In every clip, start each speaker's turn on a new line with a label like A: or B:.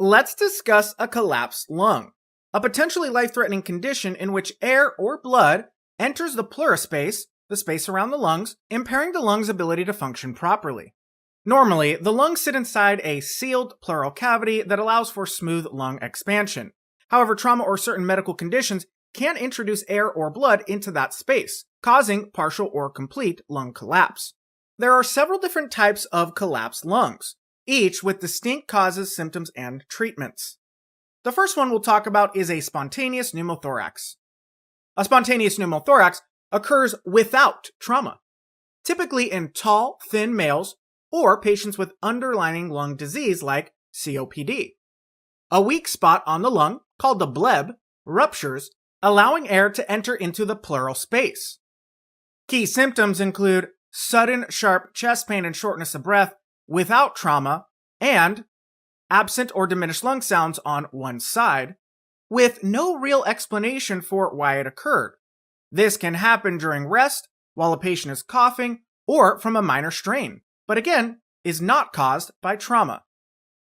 A: Let's discuss a collapsed lung, a potentially life-threatening condition in which air or blood enters the pleurispace, the space around the lungs, impairing the lung's ability to function properly. Normally, the lungs sit inside a sealed pleural cavity that allows for smooth lung expansion. However, trauma or certain medical conditions can introduce air or blood into that space, causing partial or complete lung collapse. There are several different types of collapsed lungs, each with distinct causes, symptoms, and treatments. The first one we'll talk about is a spontaneous pneumothorax. A spontaneous pneumothorax occurs without trauma, typically in tall, thin males or patients with underlying lung disease like COPD. A weak spot on the lung, called the bleb, ruptures, allowing air to enter into the pleural space. Key symptoms include sudden, sharp chest pain and shortness of breath without trauma, and absent or diminished lung sounds on one side, with no real explanation for why it occurred. This can happen during rest, while a patient is coughing, or from a minor strain, but again, is not caused by trauma.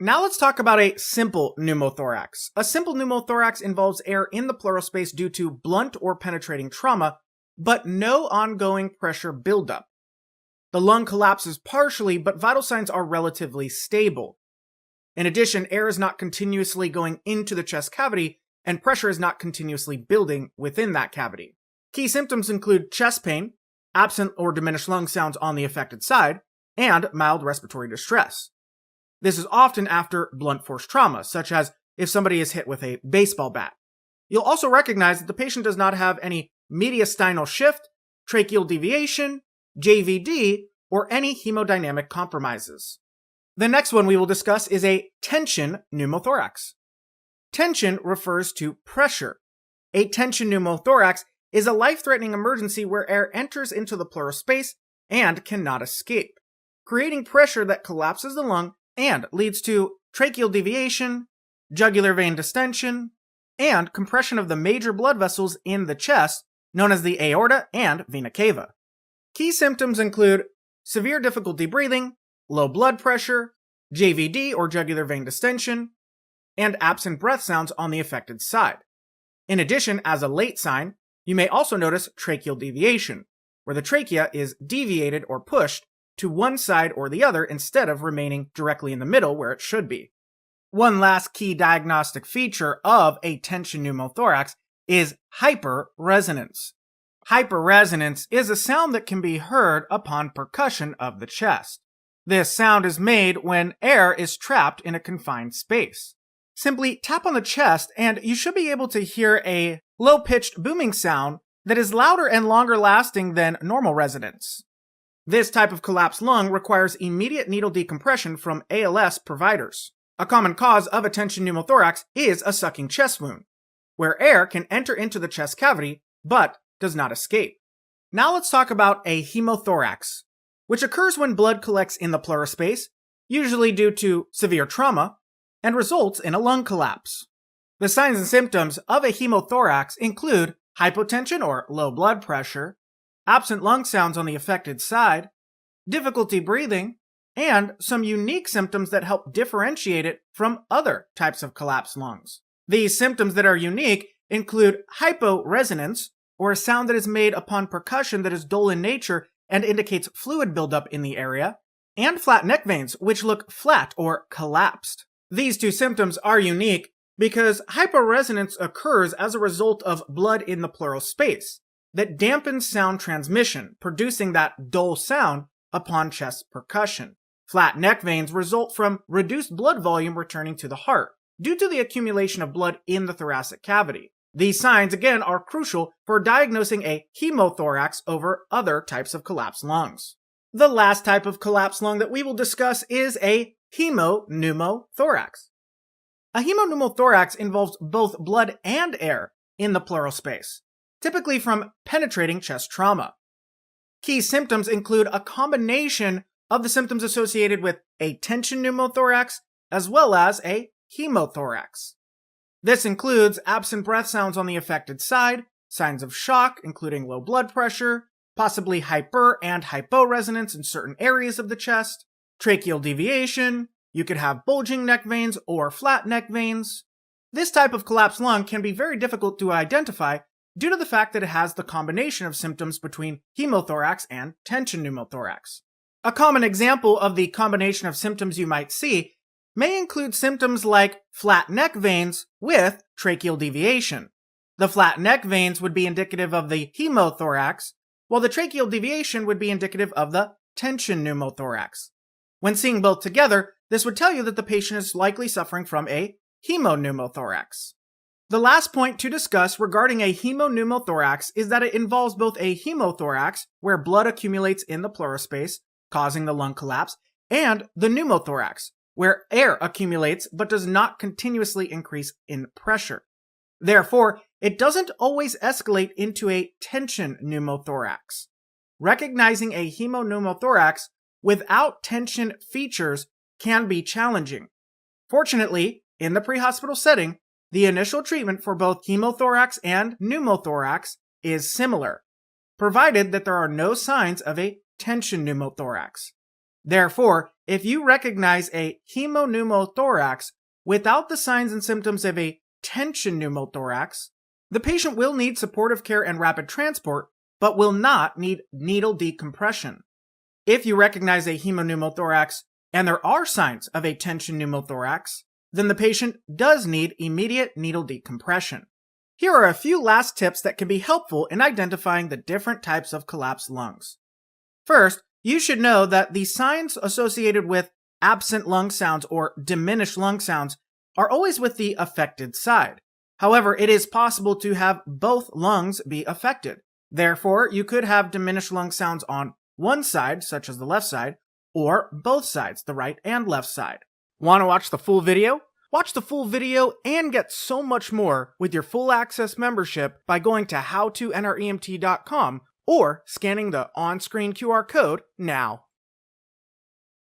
A: Now let's talk about a simple pneumothorax. A simple pneumothorax involves air in the pleural space due to blunt or penetrating trauma, but no ongoing pressure buildup. The lung collapses partially, but vital signs are relatively stable. In addition, air is not continuously going into the chest cavity, and pressure is not continuously building within that cavity. Key symptoms include chest pain, absent or diminished lung sounds on the affected side, and mild respiratory distress. This is often after blunt force trauma, such as if somebody is hit with a baseball bat. You'll also recognize that the patient does not have any mediastinal shift, tracheal deviation, JVD, or any hemodynamic compromises. The next one we will discuss is a tension pneumothorax. Tension refers to pressure. A tension pneumothorax is a life-threatening emergency where air enters into the pleural space and cannot escape, creating pressure that collapses the lung and leads to tracheal deviation, jugular vein distension, and compression of the major blood vessels in the chest, known as the aorta and vena cava. Key symptoms include severe difficulty breathing, low blood pressure, JVD or jugular vein distension, and absent breath sounds on the affected side. In addition, as a late sign, you may also notice tracheal deviation, where the trachea is deviated or pushed to one side or the other instead of remaining directly in the middle where it should be. One last key diagnostic feature of a tension pneumothorax is hyperresonance. Hyperresonance is a sound that can be heard upon percussion of the chest. This sound is made when air is trapped in a confined space. Simply tap on the chest and you should be able to hear a low-pitched booming sound that is louder and longer lasting than normal resonance. This type of collapsed lung requires immediate needle decompression from ALS providers. A common cause of a tension pneumothorax is a sucking chest wound, where air can enter into the chest cavity but does not escape. Now let's talk about a hemothorax, which occurs when blood collects in the pleural space, usually due to severe trauma, and results in a lung collapse. The signs and symptoms of a hemothorax include hypotension or low blood pressure, absent lung sounds on the affected side, difficulty breathing, and some unique symptoms that help differentiate it from other types of collapsed lungs. These symptoms that are unique include hyperresonance, or a sound that is made upon percussion that is dull in nature and indicates fluid buildup in the area, and flat neck veins, which look flat or collapsed. These two symptoms are unique because hyperresonance occurs as a result of blood in the pleural space that dampens sound transmission, producing that dull sound upon chest percussion. Flat neck veins result from reduced blood volume returning to the heart due to the accumulation of blood in the thoracic cavity. These signs, again, are crucial for diagnosing a hemothorax over other types of collapsed lungs. The last type of collapsed lung that we will discuss is a hemopneumothorax. A hemopneumothorax involves both blood and air in the pleural space, typically from penetrating chest trauma. Key symptoms include a combination of the symptoms associated with a tension pneumothorax as well as a hemothorax. This includes absent breath sounds on the affected side, signs of shock, including low blood pressure, possibly hyper and hyporesonance in certain areas of the chest, tracheal deviation, You could have bulging neck veins or flat neck veins. This type of collapsed lung can be very difficult to identify due to the fact that it has the combination of symptoms between hemothorax and tension pneumothorax. A common example of the combination of symptoms you might see may include symptoms like flat neck veins with tracheal deviation. The flat neck veins would be indicative of the hemothorax, while the tracheal deviation would be indicative of the tension pneumothorax. When seeing both together, this would tell you that the patient is likely suffering from a hemopneumothorax. The last point to discuss regarding a hemopneumothorax is that it involves both a hemothorax, where blood accumulates in the pleural space, causing the lung collapse, and the pneumothorax, where air accumulates but does not continuously increase in pressure. Therefore, it doesn't always escalate into a tension pneumothorax. Recognizing a hemopneumothorax without tension features can be challenging. Fortunately, in the pre-hospital setting, the initial treatment for both hemothorax and pneumothorax is similar, provided that there are no signs of a tension pneumothorax. Therefore, if you recognize a hemopneumothorax without the signs and symptoms of a tension pneumothorax, the patient will need supportive care and rapid transport, but will not need needle decompression. If you recognize a hemopneumothorax and there are signs of a tension pneumothorax, then the patient does need immediate needle decompression. Here are a few last tips that can be helpful in identifying the different types of collapsed lungs. First, you should know that the signs associated with absent lung sounds or diminished lung sounds are always with the affected side. However, it is possible to have both lungs be affected. Therefore, you could have diminished lung sounds on one side, such as the left side, or both sides, the right and left side. Want to watch the full video? Watch the full video and get so much more with your full access membership by going to howtonremt.com or scanning the on-screen QR code now.